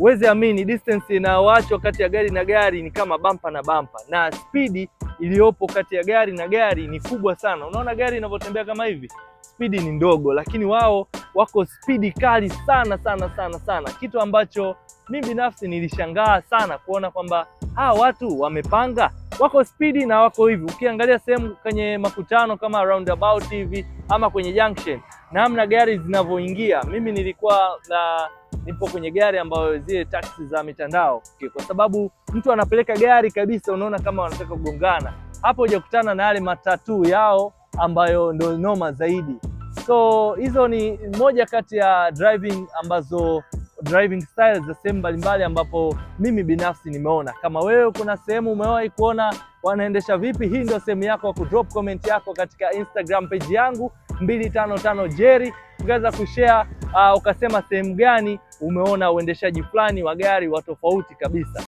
uweze amini distance inayoachwa kati ya gari na gari ni kama bampa na bampa, na spidi iliyopo kati ya gari na gari ni kubwa sana. Unaona gari inavyotembea kama hivi, spidi ni ndogo, lakini wao wako spidi kali sana sana sana sana, kitu ambacho mimi binafsi nilishangaa sana kuona kwamba hawa watu wamepanga, wako spidi na wako hivi. Ukiangalia sehemu kwenye makutano kama roundabout hivi ama kwenye junction, namna gari zinavyoingia, mimi nilikuwa nipo kwenye gari ambayo zile taxi za mitandao, kwa sababu mtu anapeleka gari kabisa, unaona kama wanataka kugongana hapo, hujakutana na yale matatu yao ambayo ndo noma zaidi. So hizo ni moja kati ya driving styles za sehemu mbalimbali ambapo mimi binafsi nimeona. Kama wewe kuna sehemu umewahi kuona wanaendesha vipi, hii ndio sehemu yako ya kudrop comment yako katika Instagram page yangu 255 Jerry, ukaweza kushare ukasema sehemu gani umeona uendeshaji fulani wa gari wa tofauti kabisa.